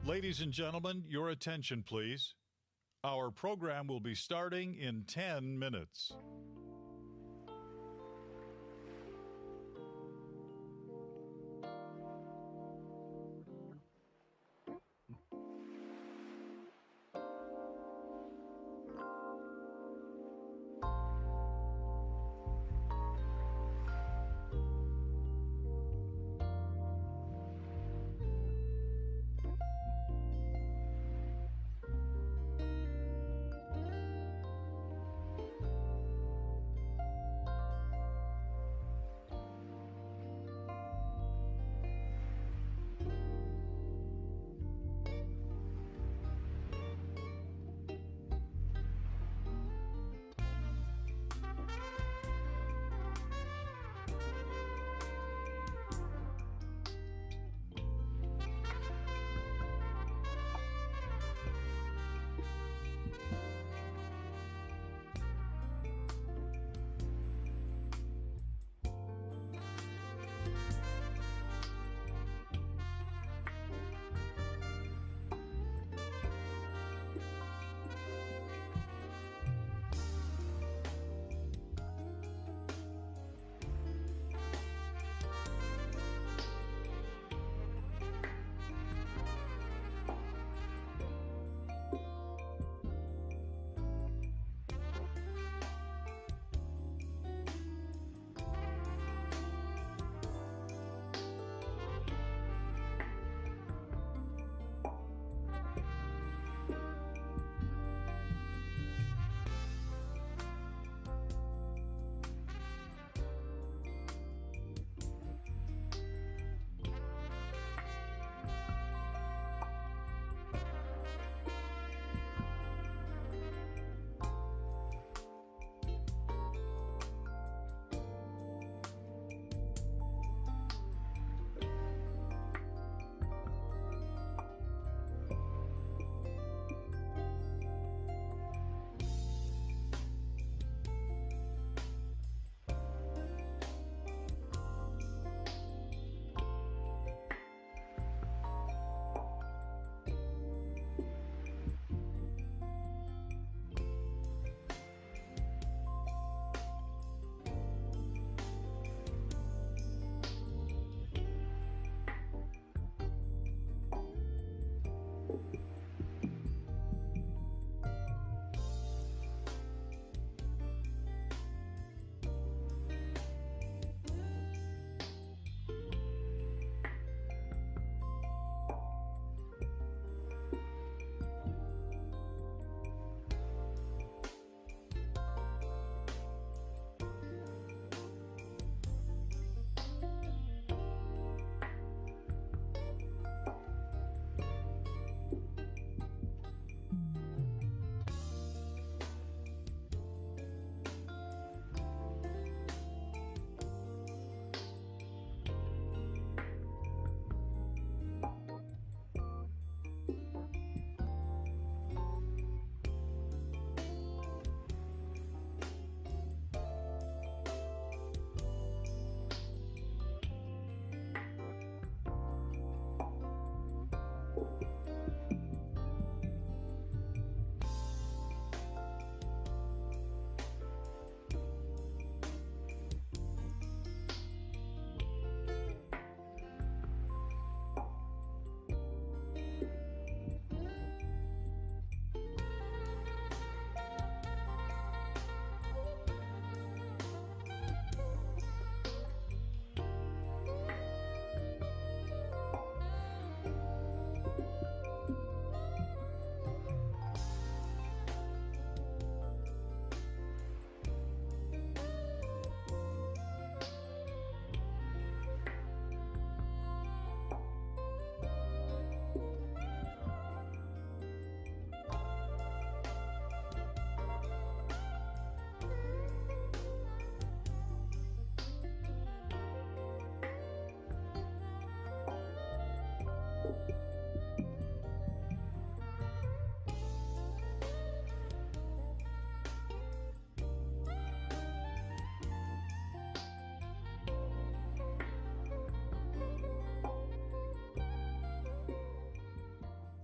Ladies and gentlemen, your attention, please. Our program will be starting in 10 minutes.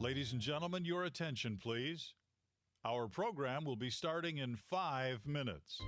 Ladies and gentlemen, your attention, please. Our program will be starting in 5 minutes.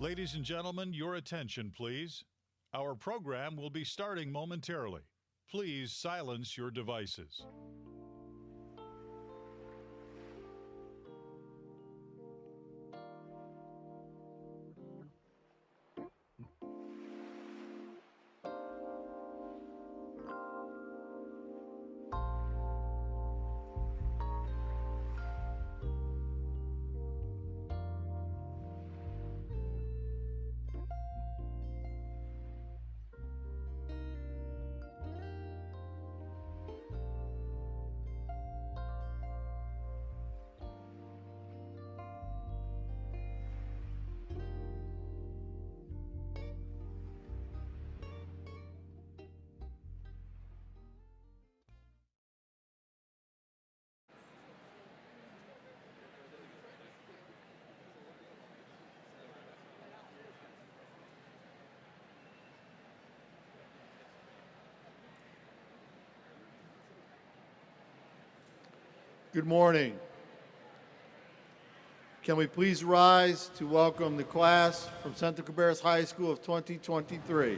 Ladies and gentlemen, your attention, please. Our program will be starting momentarily. Please silence your devices. Good morning. Can we please rise to welcome the class from Central Cabarrus High School of 2023.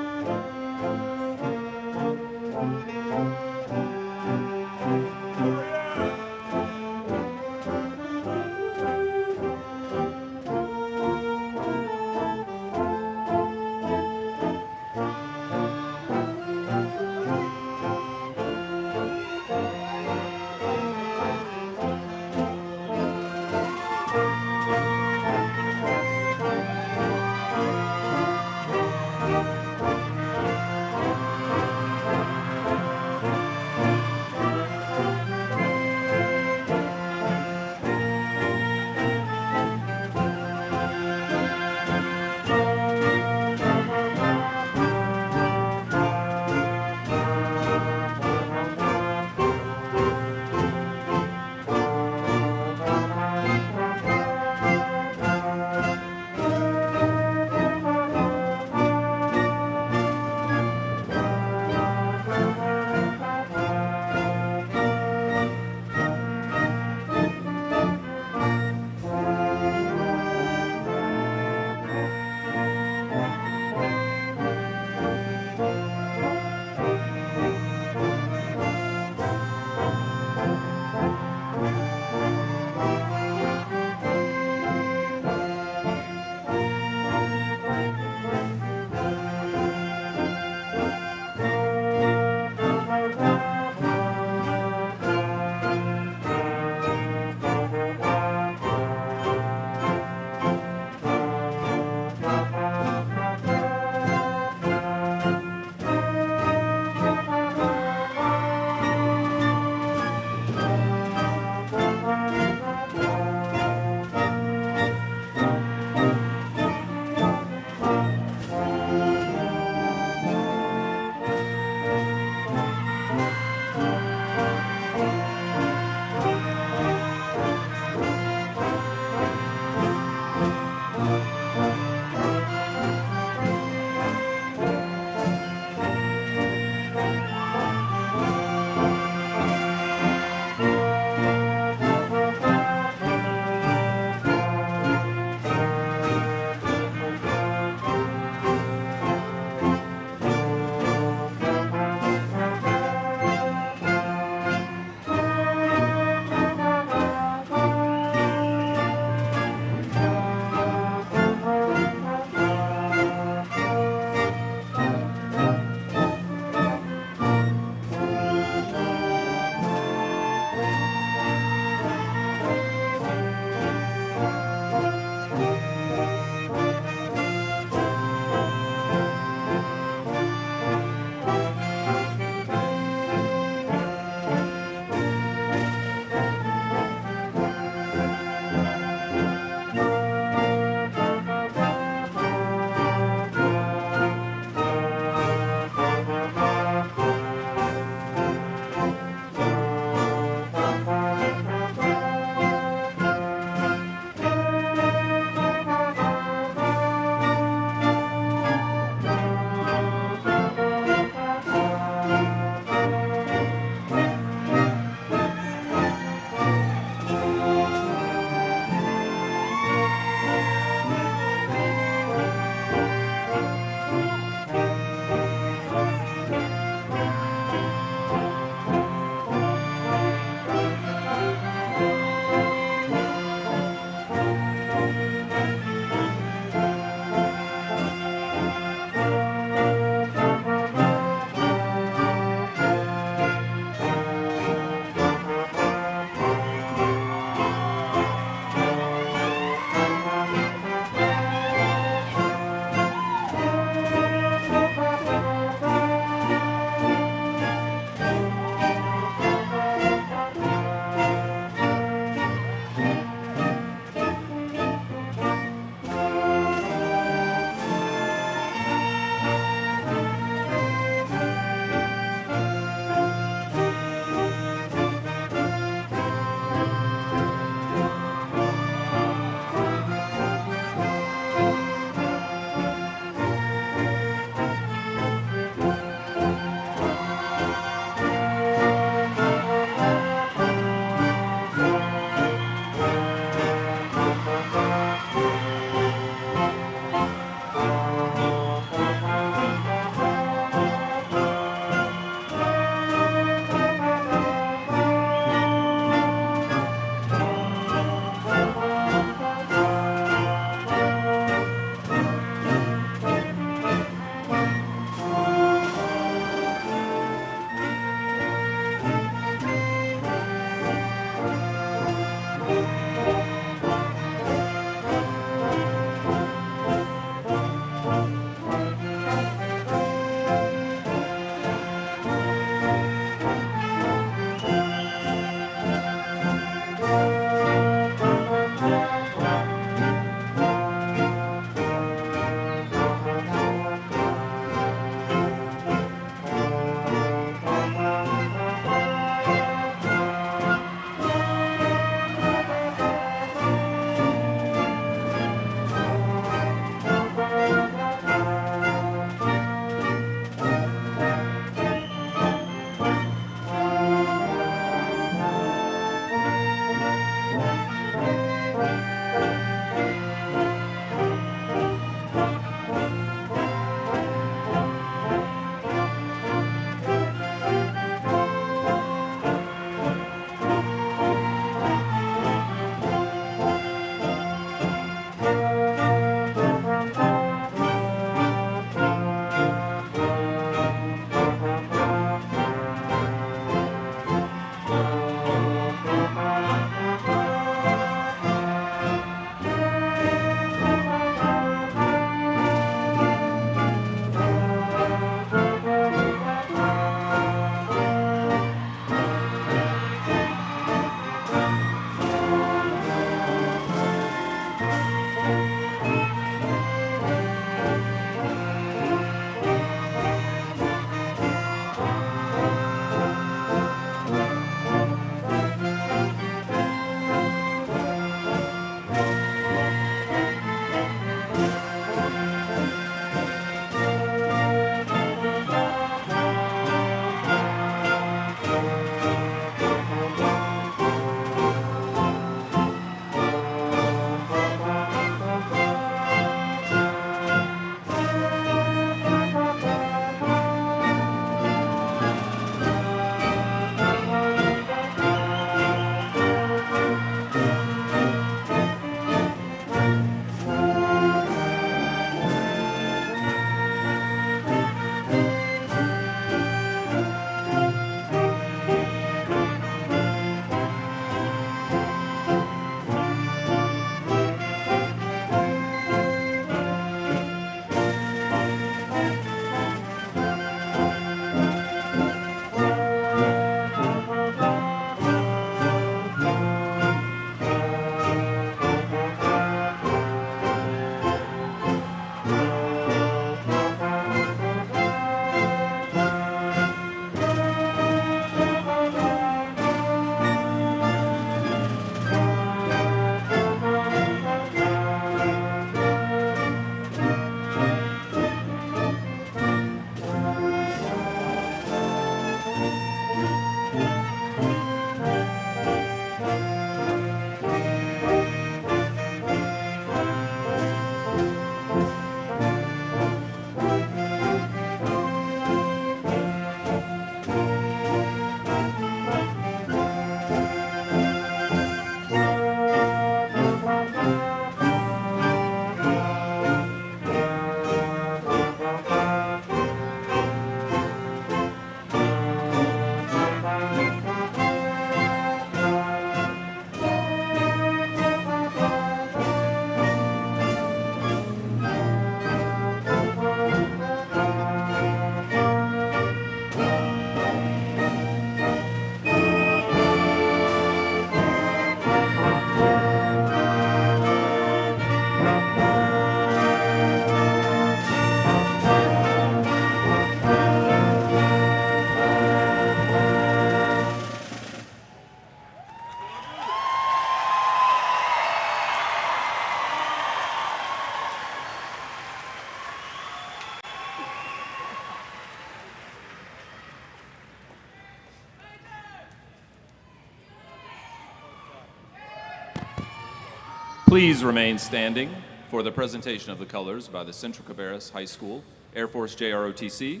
Please remain standing for the presentation of the colors by the Central Cabarrus High School Air Force JROTC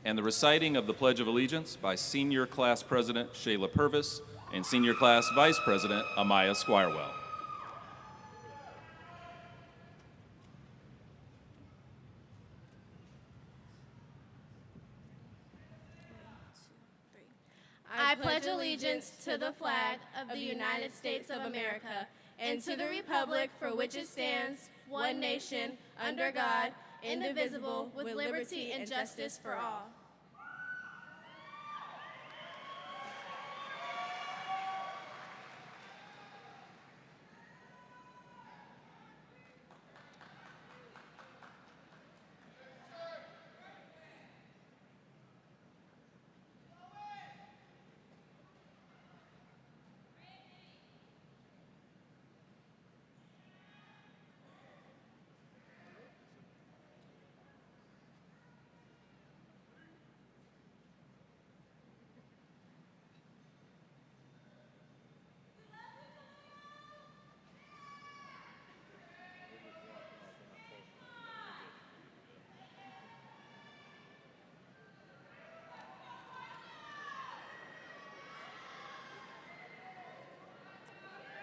and the reciting of the Pledge of Allegiance by Senior Class President Shayla Purvis and Senior Class Vice President Amaya Squirewell. I pledge allegiance to the flag of the United States of America and to the republic for which it stands, one nation, under God, indivisible, with liberty and justice for all.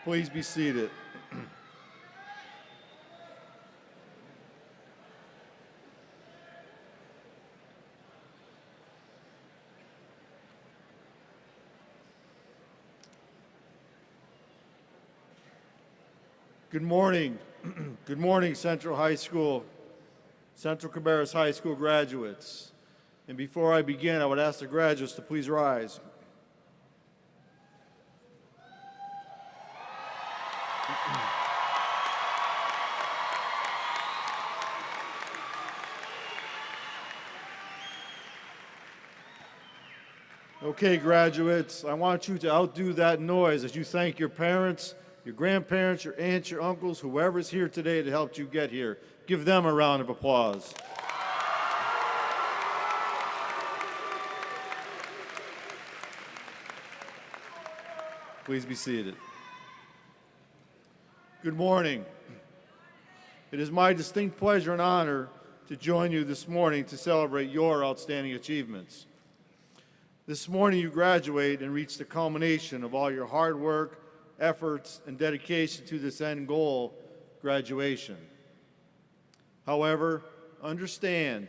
Please be seated. Good morning. Good morning, Central High School, Central Cabarrus High School graduates. And before I begin, I would ask the graduates to please rise. Okay, graduates, I want you to outdo that noise as you thank your parents, your grandparents, your aunts, your uncles, whoever's here today that helped you get here. Give them a round of applause. Please be seated. Good morning. It is my distinct pleasure and honor to join you this morning to celebrate your outstanding achievements. This morning you graduate and reach the culmination of all your hard work, efforts, and dedication to this end goal, graduation. However, understand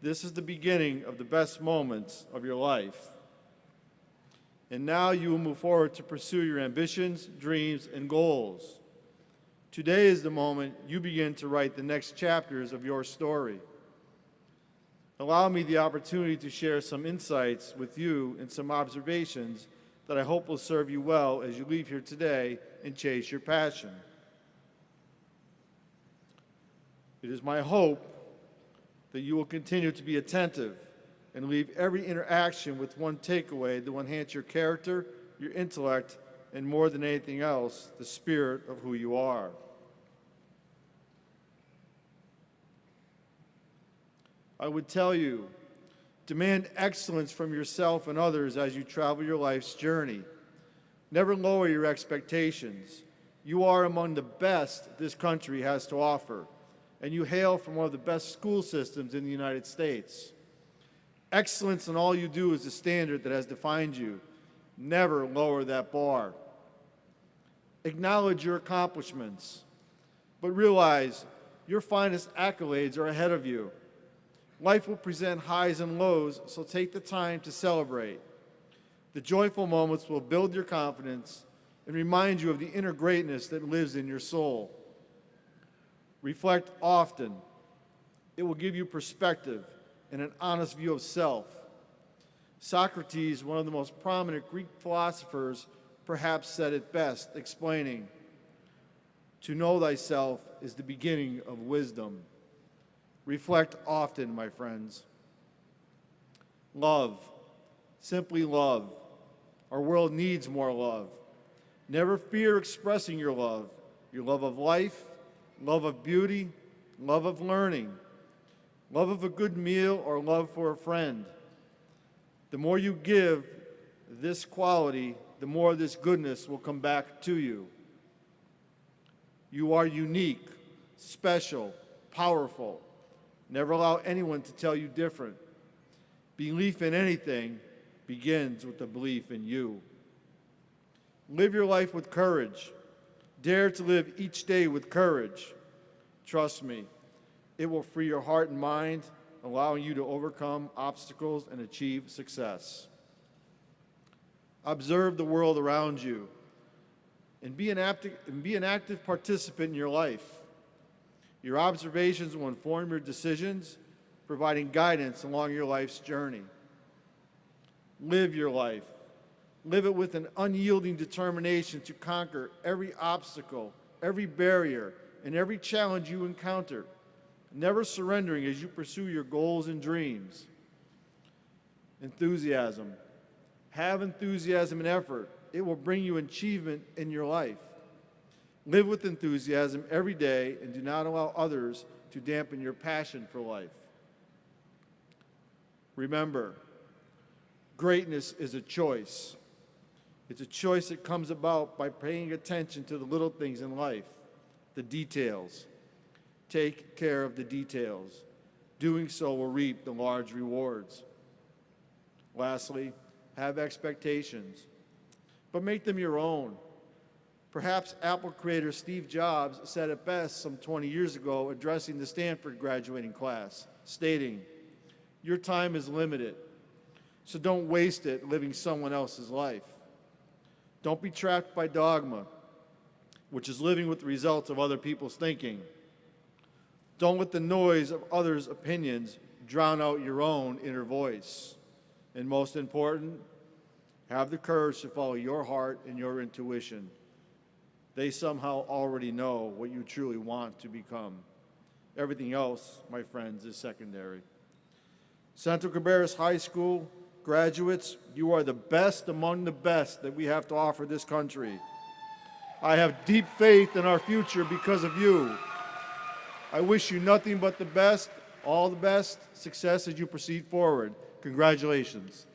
this is the beginning of the best moments of your life. And now you will move forward to pursue your ambitions, dreams, and goals. Today is the moment you begin to write the next chapters of your story. Allow me the opportunity to share some insights with you and some observations that I hope will serve you well as you leave here today and chase your passion. It is my hope that you will continue to be attentive and leave every interaction with one takeaway that will enhance your character, your intellect, and more than anything else, the spirit of who you are. I would tell you, demand excellence from yourself and others as you travel your life's journey. Never lower your expectations. You are among the best this country has to offer, and you hail from one of the best school systems in the United States. Excellence in all you do is the standard that has defined you. Never lower that bar. Acknowledge your accomplishments, but realize your finest accolades are ahead of you. Life will present highs and lows, so take the time to celebrate. The joyful moments will build your confidence and remind you of the inner greatness that lives in your soul. Reflect often. It will give you perspective and an honest view of self. Socrates, one of the most prominent Greek philosophers, perhaps said it best, explaining, "To know thyself is the beginning of wisdom." Reflect often, my friends. Love. Simply love. Our world needs more love. Never fear expressing your love of life, love of beauty, love of learning, love of a good meal, or love for a friend. The more you give this quality, the more this goodness will come back to you. You are unique, special, powerful. Never allow anyone to tell you different. Belief in anything begins with the belief in you. Live your life with courage. Dare to live each day with courage. Trust me, it will free your heart and mind, allowing you to overcome obstacles and achieve success. Observe the world around you and be an active participant in your life. Your observations will inform your decisions, providing guidance along your life's journey. Live your life. Live it with an unyielding determination to conquer every obstacle, every barrier, and every challenge you encounter, never surrendering as you pursue your goals and dreams. Enthusiasm. Have enthusiasm and effort. It will bring you achievement in your life. Live with enthusiasm every day and do not allow others to dampen your passion for life. Remember, greatness is a choice. It's a choice that comes about by paying attention to the little things in life, the details. Take care of the details. Doing so will reap the large rewards. Lastly, have expectations, but make them your own. Perhaps Apple creator Steve Jobs said it best some 20 years ago addressing the Stanford graduating class, stating, "Your time is limited, so don't waste it living someone else's life. Don't be trapped by dogma, which is living with the results of other people's thinking. Don't let the noise of others' opinions drown out your own inner voice. And most important, have the courage to follow your heart and your intuition. They somehow already know what you truly want to become. Everything else, my friends, is secondary." Central Cabarrus High School graduates, you are the best among the best that we have to offer this country. I have deep faith in our future because of you. I wish you nothing but the best, all the best, success as you proceed forward. Congratulations.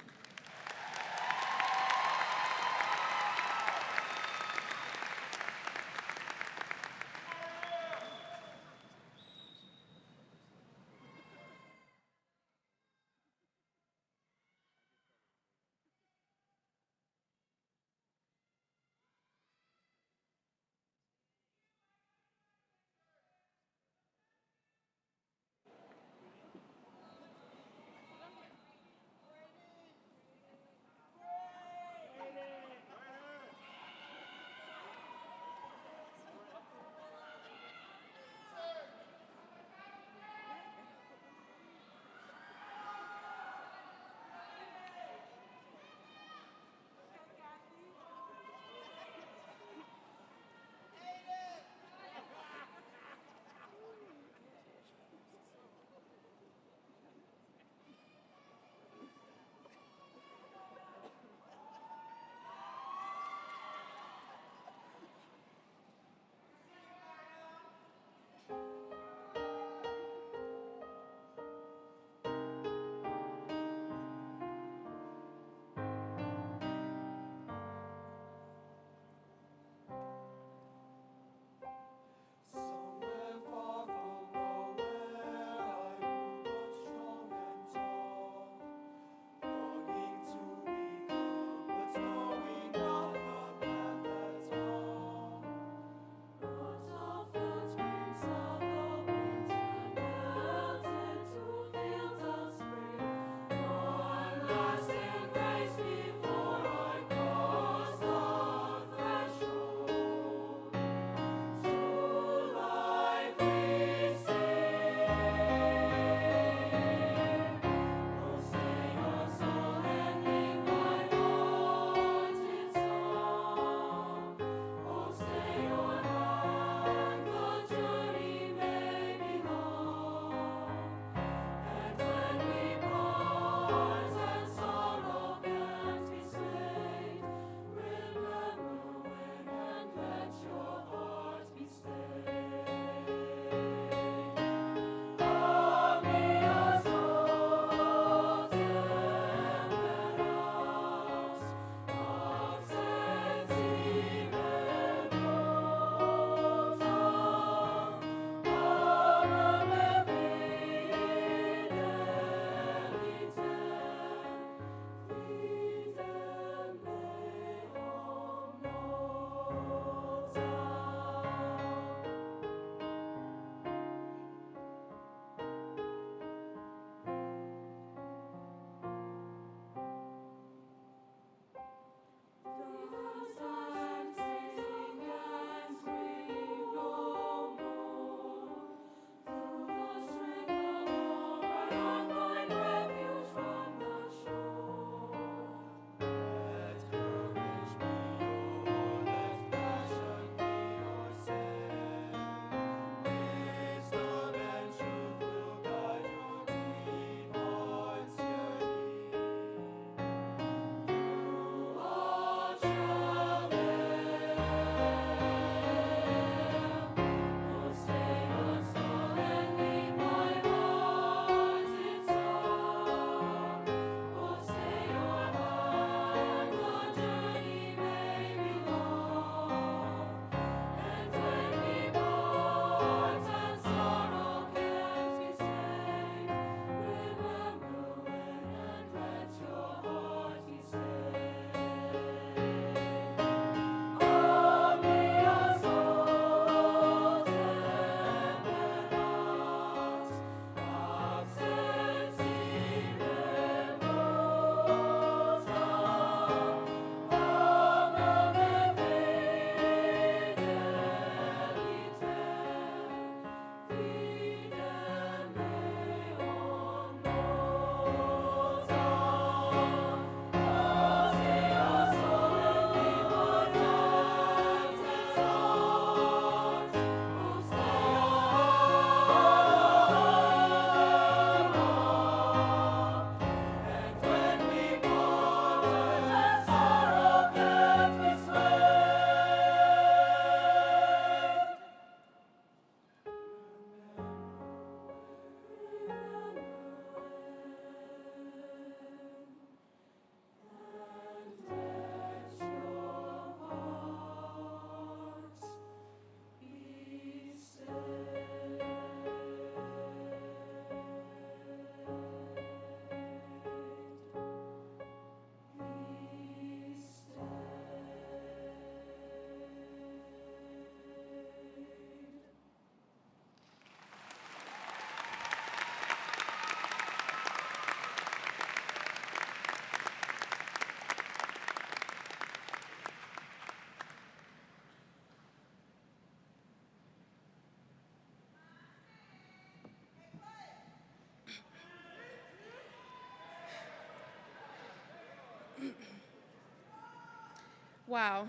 Wow,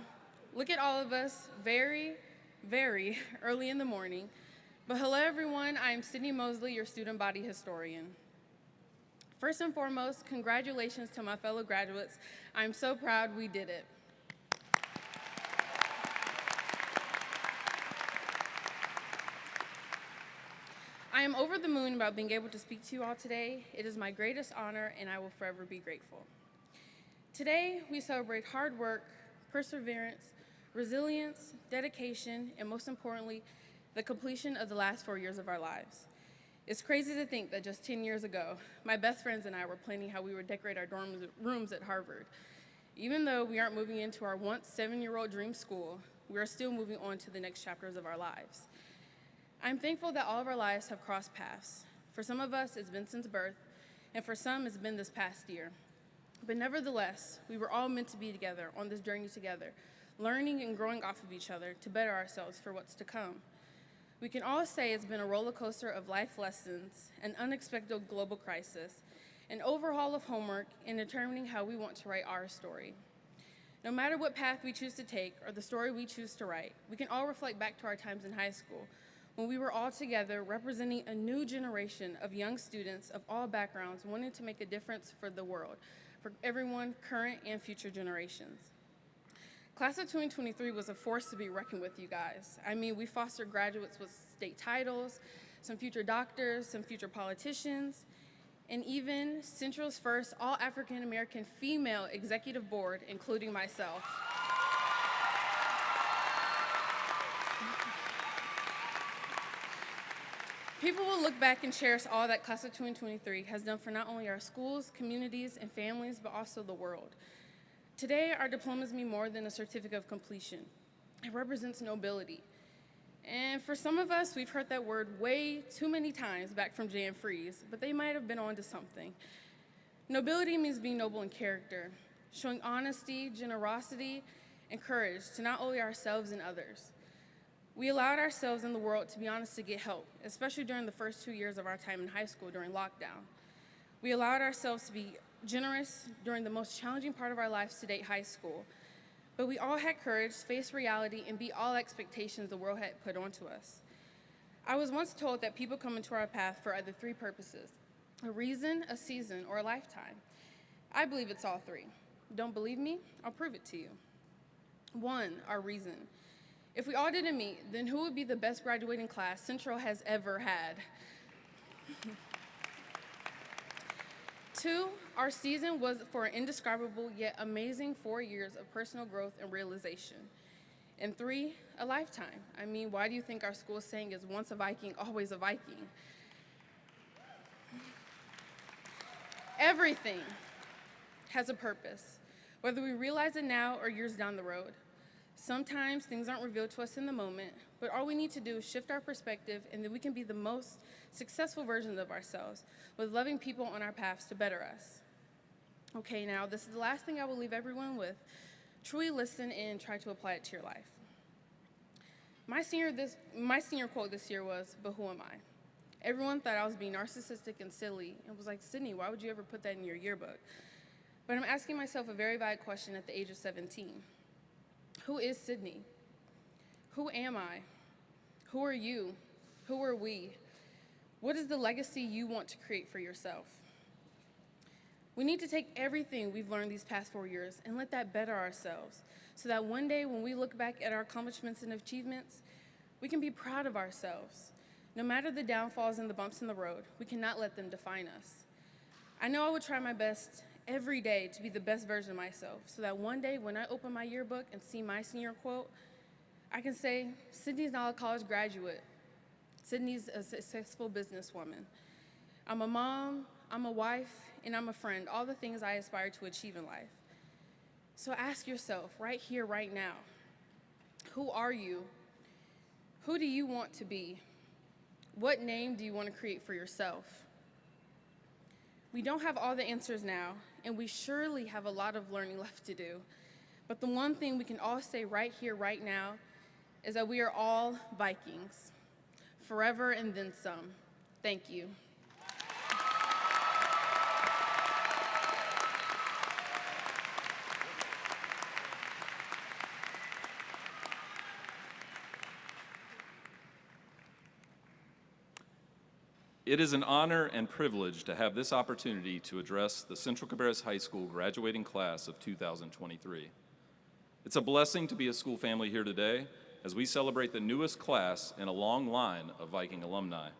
look at all of us very, very early in the morning. But hello everyone, I'm Sydney Mosley, your student body historian. First and foremost, congratulations to my fellow graduates. I'm so proud we did it. I am over the moon about being able to speak to you all today. It is my greatest honor, and I will forever be grateful. Today, we celebrate hard work, perseverance, resilience, dedication, and most importantly, the completion of the last 4 years of our lives. It's crazy to think that just 10 years ago, my best friends and I were planning how we would decorate our dorm rooms at Harvard. Even though we aren't moving into our once 7-year-old dream school, we are still moving on to the next chapters of our lives. I'm thankful that all of our lives have crossed paths. For some of us, it's been since birth, and for some, it's been this past year. But nevertheless, we were all meant to be together on this journey together, learning and growing off of each other to better ourselves for what's to come. We can all say it's been a roller coaster of life lessons, an unexpected global crisis, an overhaul of homework, and determining how we want to write our story. No matter what path we choose to take or the story we choose to write, we can all reflect back to our times in high school, when we were all together representing a new generation of young students of all backgrounds wanting to make a difference for the world, for everyone, current and future generations. Class of 2023 was a force to be reckoned with, you guys. I mean, we fostered graduates with state titles, some future doctors, some future politicians, and even Central's first all-African-American female executive board, including myself. People will look back and cherish all that Class of 2023 has done for not only our schools, communities, and families, but also the world. Today, our diplomas mean more than a certificate of completion. It represents nobility. And for some of us, we've heard that word way too many times back from Jan Fries, but they might have been onto something. Nobility means being noble in character, showing honesty, generosity, and courage to not only ourselves and others. We allowed ourselves in the world to be honest to get help, especially during the first 2 years of our time in high school during lockdown. We allowed ourselves to be generous during the most challenging part of our lives to date, high school. But we all had courage, face reality, and beat all expectations the world had put onto us. I was once told that people come into our path for either 3 purposes: a reason, a season, or a lifetime. I believe it's all 3. Don't believe me? I'll prove it to you. 1, our reason. If we all didn't meet, then who would be the best graduating class Central has ever had? 2, our season was for an indescribable yet amazing 4 years of personal growth and realization. And 3, a lifetime. I mean, why do you think our school saying is once a Viking, always a Viking? Everything has a purpose, whether we realize it now or years down the road. Sometimes things aren't revealed to us in the moment, but all we need to do is shift our perspective, and then we can be the most successful version of ourselves with loving people on our paths to better us. Okay, now this is the last thing I will leave everyone with. Truly listen and try to apply it to your life. My senior quote this year was, "But who am I?" Everyone thought I was being narcissistic and silly and was like, "Sydney, why would you ever put that in your yearbook?" But I'm asking myself a very valid question at the age of 17. Who is Sydney? Who am I? Who are you? Who are we? What is the legacy you want to create for yourself? We need to take everything we've learned these past 4 years and let that better ourselves, so that one day when we look back at our accomplishments and achievements, we can be proud of ourselves. No matter the downfalls and the bumps in the road, we cannot let them define us. I know I would try my best every day to be the best version of myself, so that one day when I open my yearbook and see my senior quote, I can say, Sydney's not a college graduate. Sydney's a successful businesswoman. I'm a mom, I'm a wife, and I'm a friend, all the things I aspire to achieve in life. So ask yourself right here, right now, who are you? Who do you want to be? What name do you want to create for yourself? We don't have all the answers now, and we surely have a lot of learning left to do. But the one thing we can all say right here, right now, is that we are all Vikings, forever and then some. Thank you. It is an honor and privilege to have this opportunity to address the Central Cabarrus High School graduating class of 2023. It's a blessing to be a school family here today as we celebrate the newest class in a long line of Viking alumni.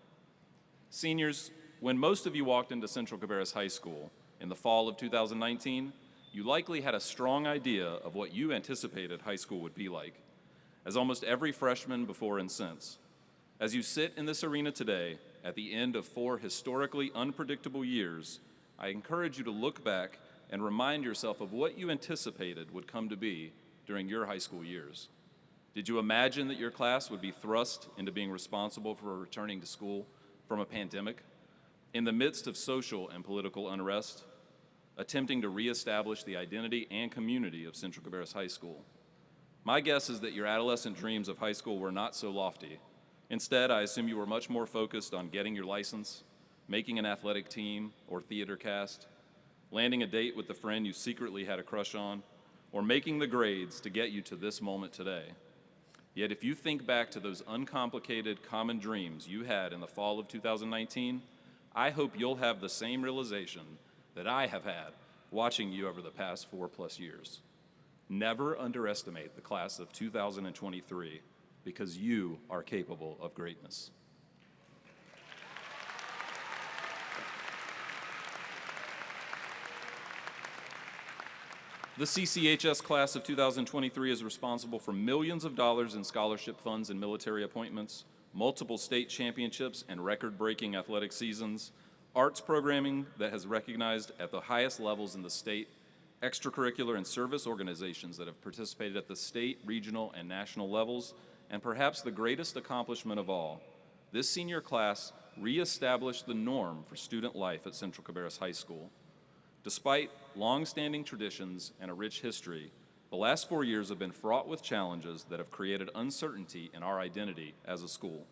Seniors, when most of you walked into Central Cabarrus High School in the fall of 2019, you likely had a strong idea of what you anticipated high school would be like, as almost every freshman before and since. As you sit in this arena today, at the end of 4 historically unpredictable years, I encourage you to look back and remind yourself of what you anticipated would come to be during your high school years. Did you imagine that your class would be thrust into being responsible for returning to school from a pandemic, in the midst of social and political unrest, attempting to reestablish the identity and community of Central Cabarrus High School? My guess is that your adolescent dreams of high school were not so lofty. Instead, I assume you were much more focused on getting your license, making an athletic team or theater cast, landing a date with the friend you secretly had a crush on, or making the grades to get you to this moment today. Yet if you think back to those uncomplicated, common dreams you had in the fall of 2019, I hope you'll have the same realization that I have had watching you over the past 4+ years. Never underestimate the class of 2023, because you are capable of greatness. The CCHS class of 2023 is responsible for millions of dollars in scholarship funds and military appointments, multiple state championships and record-breaking athletic seasons, arts programming that has recognized at the highest levels in the state, extracurricular and service organizations that have participated at the state, regional, and national levels, and perhaps the greatest accomplishment of all, this senior class reestablished the norm for student life at Central Cabarrus High School. Despite long-standing traditions and a rich history, the last 4 years have been fraught with challenges that have created uncertainty in our identity as a school.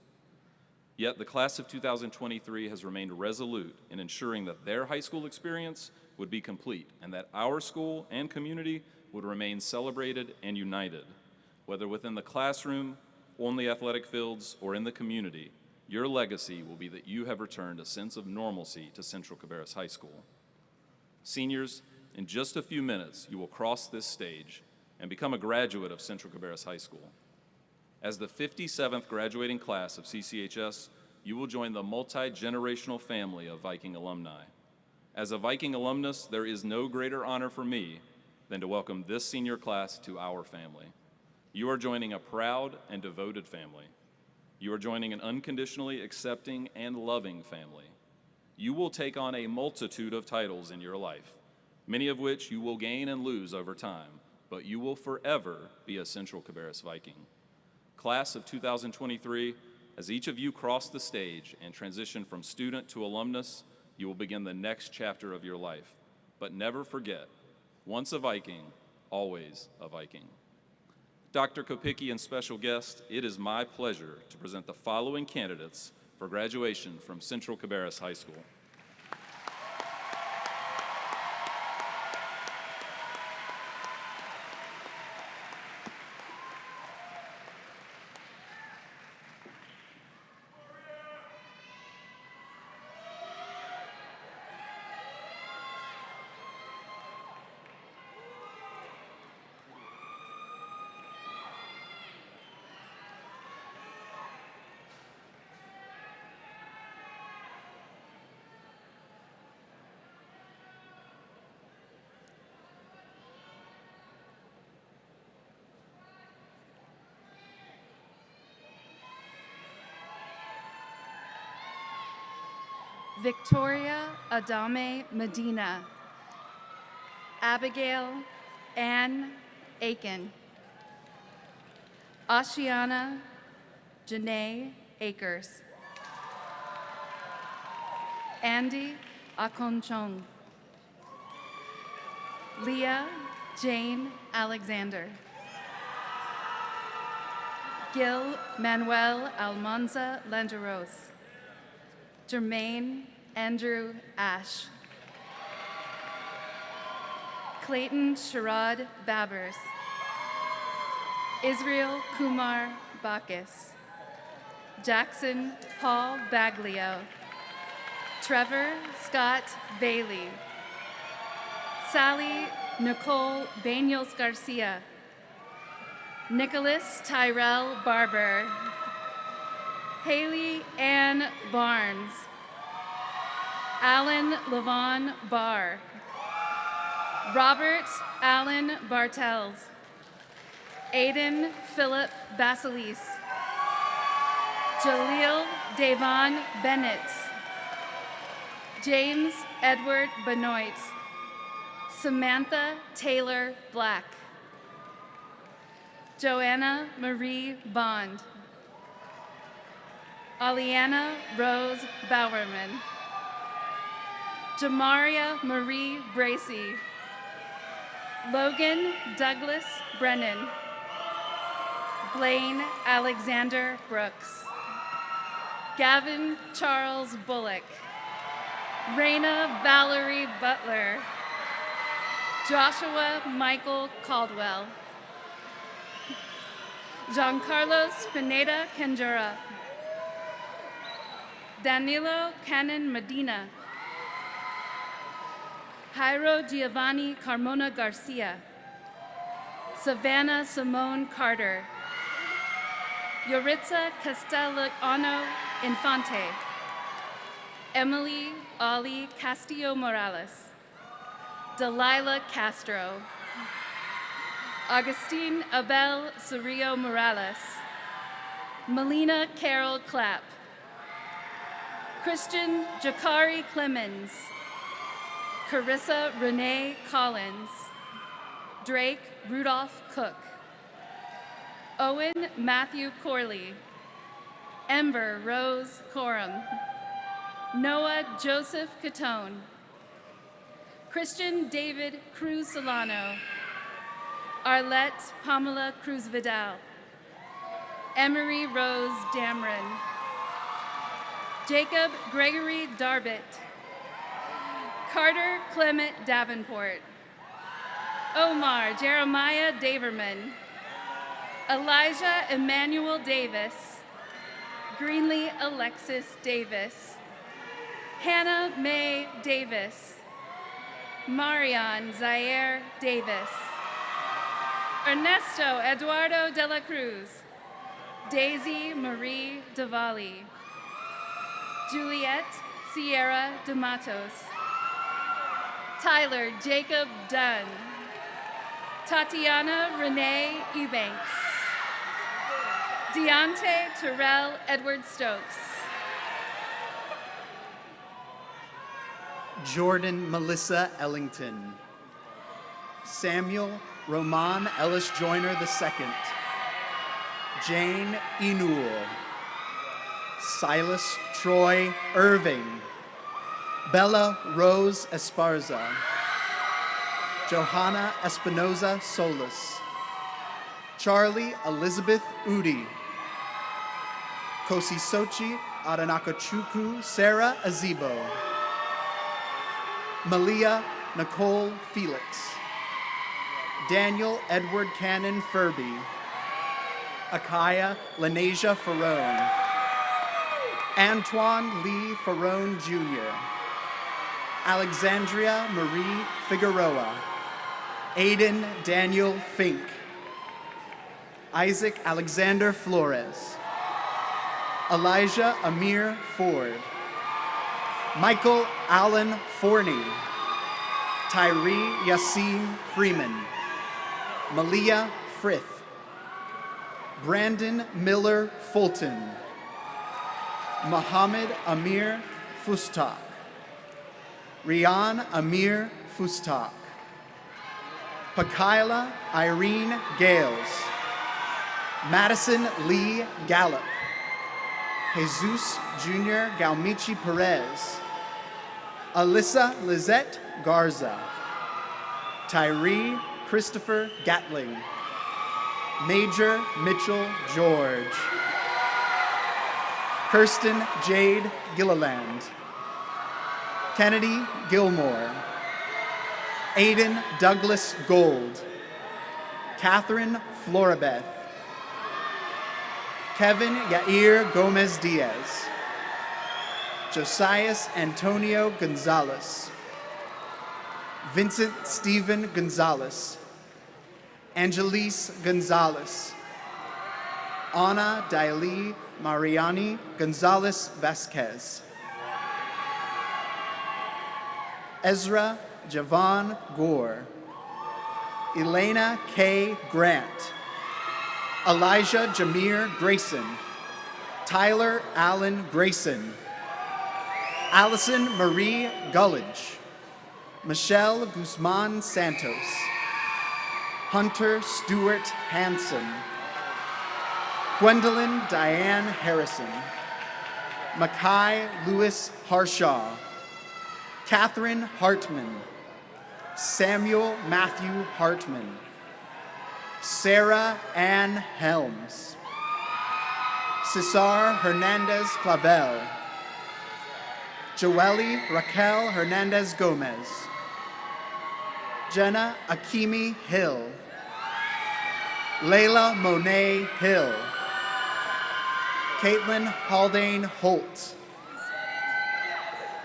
Yet the class of 2023 has remained resolute in ensuring that their high school experience would be complete and that our school and community would remain celebrated and united. Whether within the classroom, on the athletic fields, or in the community, your legacy will be that you have returned a sense of normalcy to Central Cabarrus High School. Seniors, in just a few minutes, you will cross this stage and become a graduate of Central Cabarrus High School. As the 57th graduating class of CCHS, you will join the multi-generational family of Viking alumni. As a Viking alumnus, there is no greater honor for me than to welcome this senior class to our family. You are joining a proud and devoted family. You are joining an unconditionally accepting and loving family. You will take on a multitude of titles in your life, many of which you will gain and lose over time, but you will forever be a Central Cabarrus Viking. Class of 2023, as each of you cross the stage and transition from student to alumnus, you will begin the next chapter of your life. But never forget, once a Viking, always a Viking. Dr. Kopicki and special guest, it is my pleasure to present the following candidates for graduation from Central Cabarrus High School. Victoria Adame Medina, Abigail Ann Aiken, Ashiana Janae Akers, Andy Akonchong, Leah Jane Alexander, Gil Manuel Almanza Landeros, Jermaine Andrew Ash, Clayton Sherrod Babbers, Israel Kumar Bacchus, Jackson Paul Baglio, Trevor Scott Bailey. Sally Nicole Banos Garcia. Nicholas Tyrell Barber. Haley Ann Barnes. Alan Levon Barr. Robert Allen Bartels. Aiden Philip Basilis. Jaleel Davon Bennett. James Edward Benoit. Samantha Taylor Black. Joanna Marie Bond. Aliana Rose Bowerman. Jamaria Marie Bracy. Logan Douglas Brennan. Blaine Alexander Brooks. Gavin Charles Bullock. Raina Valerie Butler. Joshua Michael Caldwell. Giancarlos Pineda Kendura. Danilo Cannon Medina. Jairo Giovanni Carmona Garcia. Savannah Simone Carter. Yoritza Castellano Infante. Emily Ali Castillo Morales. Delilah Castro. Augustine Abel Cerrillo Morales. Melina Carol Clapp. Christian Jakari Clemens. Carissa Renee Collins. Drake Rudolph Cook. Owen Matthew Corley. Ember Rose Coram. Noah Joseph Catone. Christian David Cruz Solano. Arlette Pamela Cruz Vidal. Emery Rose Dameron. Jacob Gregory Darbit. Carter Clement Davenport. Omar Jeremiah Daverman. Elijah Emmanuel Davis. Greenlee Alexis Davis. Hannah Mae Davis. Marion Zaire Davis. Ernesto Eduardo de la Cruz. Daisy Marie Davali. Juliet Sierra de Matos. Tyler Jacob Dunn. Tatiana Renee Eubanks. Deontay Terrell Edward Stokes. Jordan Melissa Ellington. Samuel Roman Ellis Joyner II. Jane Inul. Silas Troy Irving. Bella Rose Esparza. Johanna Espinoza Solis. Charlie Elizabeth Udi. Kosisochi Adanakachuku Sarah Azibo. Malia Nicole Felix. Daniel Edward Cannon Furby. Akaya Lenasia Farone. Antoine Lee Farone Jr. Alexandria Marie Figueroa. Aiden Daniel Fink. Isaac Alexander Flores. Elijah Amir Ford. Michael Allen Forney. Tyree Yassine Freeman. Malia Frith. Brandon Miller Fulton. Muhammad Amir Fustak. Rian Amir Fustak. Pakaila Irene Gales. Madison Lee Gallup. Jesus Jr. Galmichi Perez. Alyssa Lizette Garza. Tyree Christopher Gatling. Major Mitchell George. Kirsten Jade Gilliland. Kennedy Gilmore. Aiden Douglas Gold. Catherine Florabeth. Kevin Yair Gomez Diaz. Josias Antonio Gonzalez. Vincent Stephen Gonzalez. Angelise Gonzalez. Ana Daily Mariani Gonzalez Vasquez. Ezra Javon Gore. Elena K. Grant. Elijah Jameer Grayson. Tyler Allen Grayson. Allison Marie Gullidge. Michelle Guzman Santos. Hunter Stewart Hanson. Gwendolyn Diane Harrison. Makai Lewis Harshaw. Catherine Hartman. Samuel Matthew Hartman. Sarah Ann Helms. Cesar Hernandez Clavel. Joelle Raquel Hernandez Gomez. Jenna Akimi Hill. Layla Monet Hill. Caitlin Haldane Holt.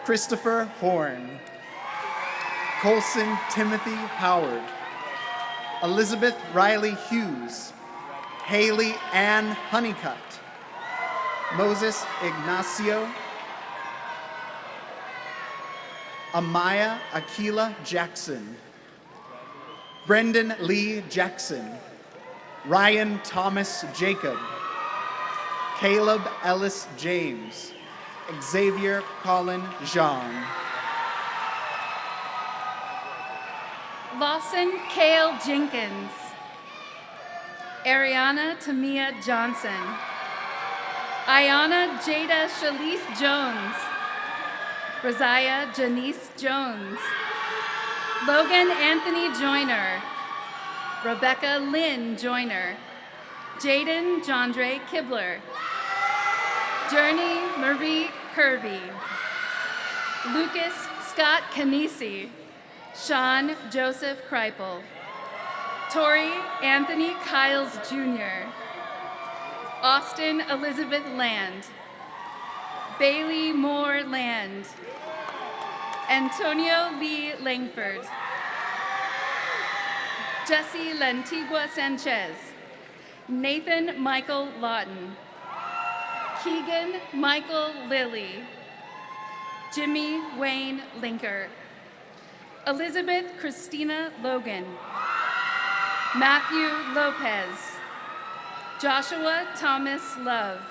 Christopher Horn. Colson Timothy Howard. Elizabeth Riley Hughes. Haley Ann Honeycutt. Moses Ignacio. Amaya Akila Jackson. Brendan Lee Jackson. Ryan Thomas Jacob. Caleb Ellis James. Xavier Colin Jean. Lawson Kale Jenkins. Ariana Tamia Johnson. Ayana Jada Shalise Jones. Rosiah Janice Jones. Logan Anthony Joyner. Rebecca Lynn Joyner. Jaden Jondre Kibler. Journey Marie Kirby. Lucas Scott Canisi. Sean Joseph Kreipel. Tori Anthony Kiles Jr. Austin Elizabeth Land. Bailey Moore Land. Antonio Lee Langford. Jesse Lantigua Sanchez. Nathan Michael Lawton. Keegan Michael Lilly. Jimmy Wayne Linker. Elizabeth Christina Logan. Matthew Lopez. Joshua Thomas Love.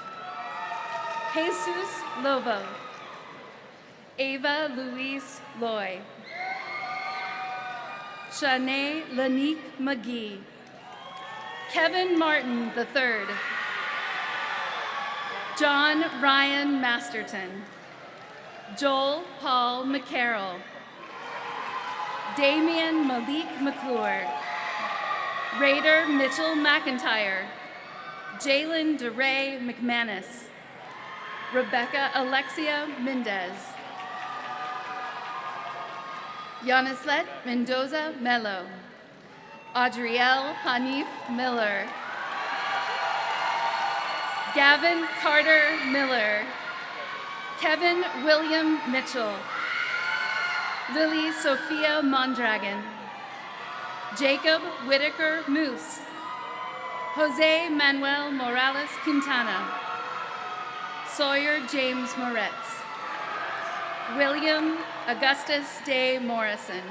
Jesus Lovo. Ava Louise Loy. Shanae Lanique McGee. Kevin Martin III. John Ryan Masterton. Joel Paul McCarroll. Damian Malik McClure. Raider Mitchell McIntyre. Jalen DeRay McManus. Rebecca Alexia Mendez. Yanislet Mendoza Mello. Adrielle Hanif Miller. Gavin Carter Miller. Kevin William Mitchell. Lily Sophia Mondragon. Jacob Whitaker Moose. Jose Manuel Morales Quintana. Sawyer James Moretz. William Augustus Day Morrison.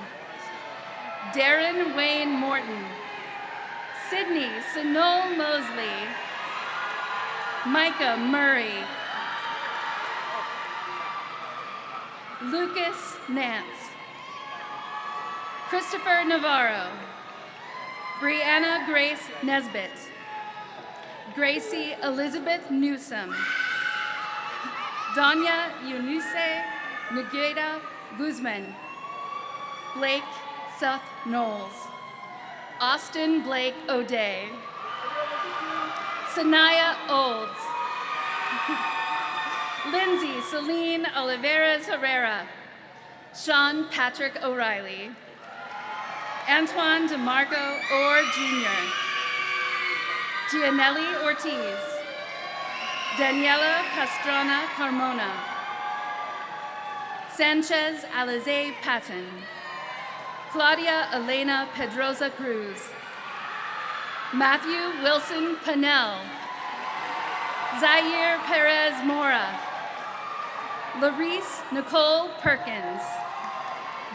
Darren Wayne Morton. Sydney Sonol Mosley. Micah Murray. Lucas Nance. Christopher Navarro. Brianna Grace Nesbitt. Gracie Elizabeth Newsom. Danya Eunice Nugeda Guzman. Blake Seth Knowles. Austin Blake O'Day. Sanaya Olds. Lindsay Celine Oliveras Herrera. Sean Patrick O'Reilly. Antoine DeMarco Orr Jr. Gianelli Ortiz. Daniela Pastrana Carmona. Sanchez Alize Patton. Claudia Elena Pedroza Cruz. Matthew Wilson Pannell. Zaire Perez Mora. Larice Nicole Perkins.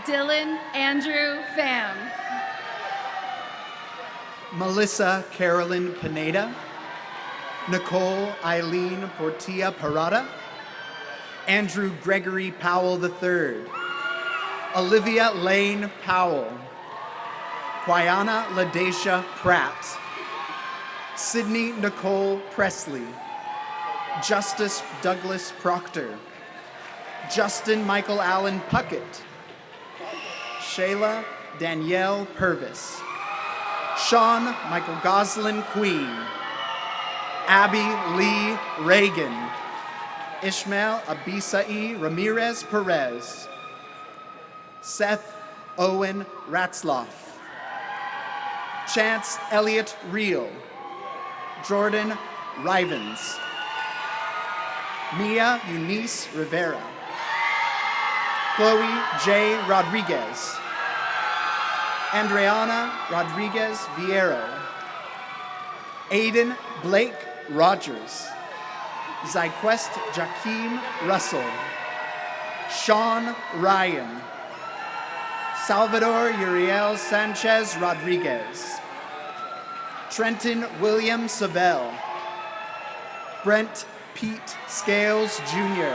Dylan Andrew Pham. Melissa Carolyn Pineda. Nicole Eileen Portilla Parada. Andrew Gregory Powell III. Olivia Lane Powell. Quiana Ladacia Pratt. Sydney Nicole Presley. Justice Douglas Proctor. Justin Michael Allen Puckett. Shayla Danielle Purvis. Sean Michael Goslin Queen. Abby Lee Reagan. Ishmael Abisai Ramirez Perez. Seth Owen Ratzloff. Chance Elliott Reel. Jordan Rivens. Mia Eunice Rivera. Chloe J. Rodriguez. Andreana Rodriguez Viero. Aiden Blake Rogers. Zyquest Jakeem Russell. Sean Ryan. Salvador Uriel Sanchez Rodriguez. Trenton William Savell. Brent Pete Scales Jr.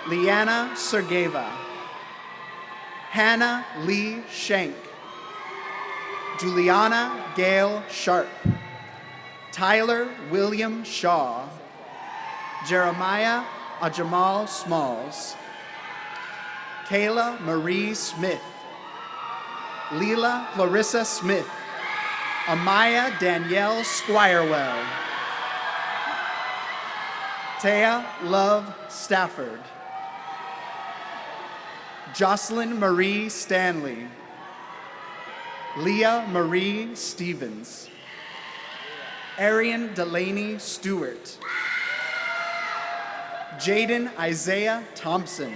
Liana Sergeva. Hannah Lee Shank. Juliana Gail Sharp. Tyler William Shaw. Jeremiah Ajamal Smalls. Kayla Marie Smith. Leela Clarissa Smith. Amaya Danielle Squirewell. Taya Love Stafford. Jocelyn Marie Stanley. Leah Marie Stevens. Arian Delaney Stewart. Jaden Isaiah Thompson.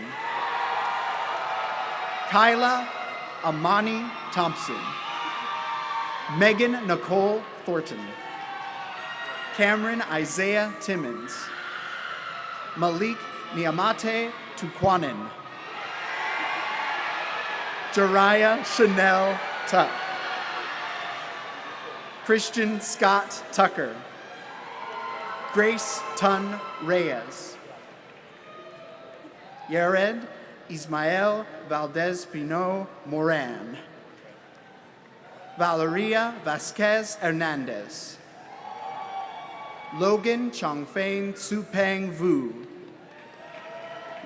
Kyla Amani Thompson. Megan Nicole Thornton. Cameron Isaiah Timmons. Malik Niamate Tukwanen. Jariah Chanel Tuck. Christian Scott Tucker. Grace Tun Reyes. Yared Ismael Valdez Pinot Moran. Valeria Vasquez Hernandez. Logan Chongfeng Tsupeng Vu.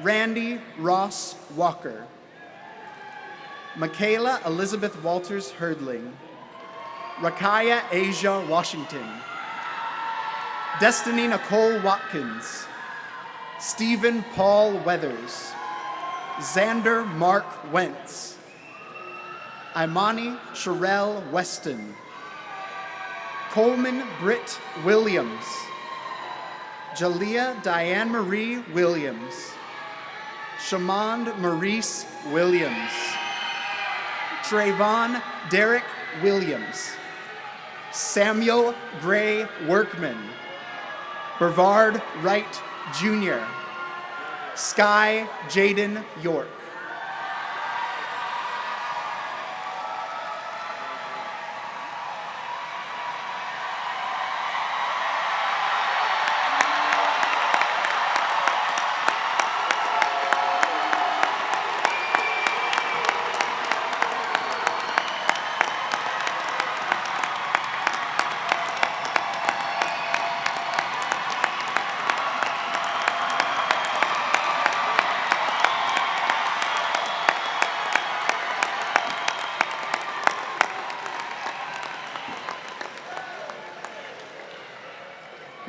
Randy Ross Walker. Michaela Elizabeth Walters Herdling. Rakaya Asia Washington. Destiny Nicole Watkins. Stephen Paul Weathers. Xander Mark Wentz. Imani Sherelle Weston. Coleman Britt Williams. Jalea Diane Marie Williams. Shamond Maurice Williams. Trayvon Derek Williams. Samuel Gray Workman. Brevard Wright Jr. Sky Jaden York.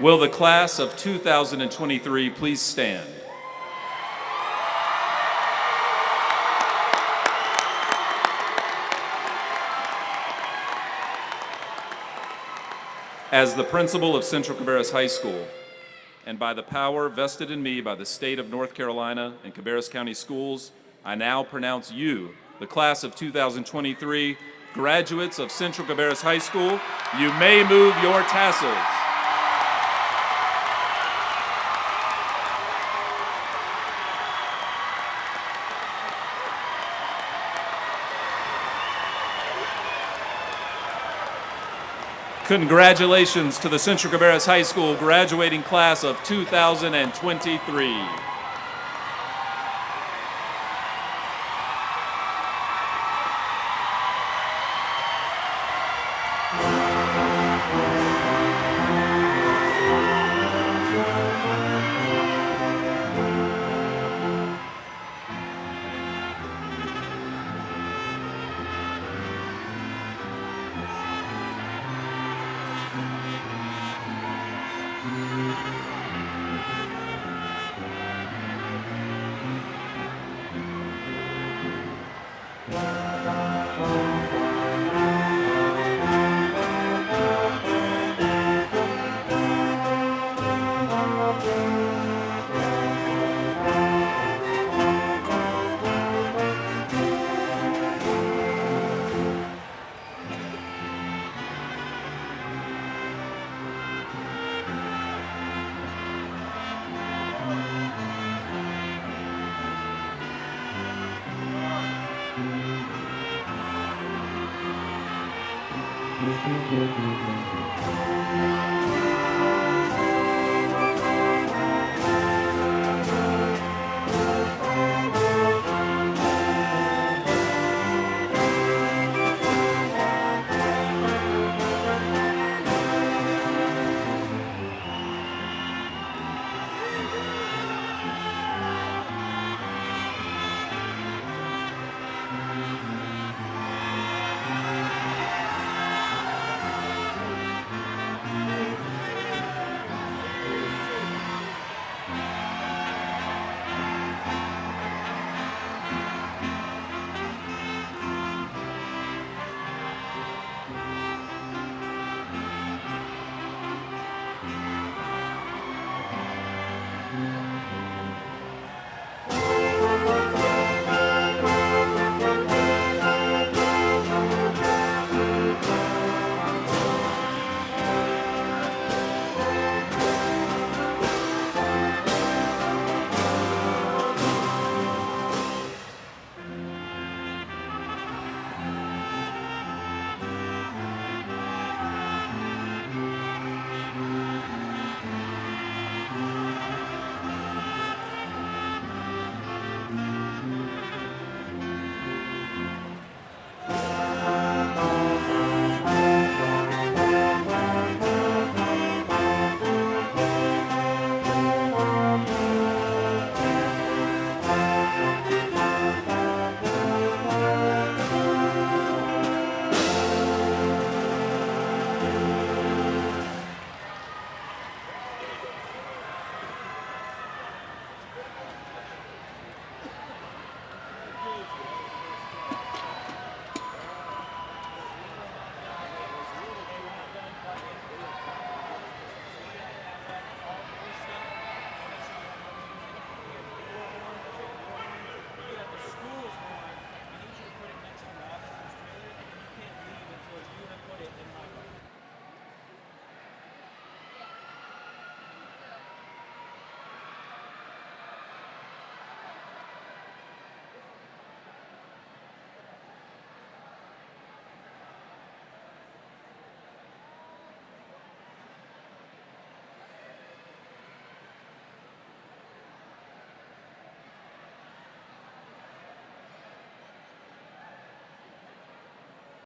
Will the class of 2023 please stand? As the principal of Central Cabarrus High School, and by the power vested in me by the state of North Carolina and Cabarrus County Schools, I now pronounce you, the class of 2023, graduates of Central Cabarrus High School. You may move your tassels. Congratulations to the Central Cabarrus High School graduating class of 2023.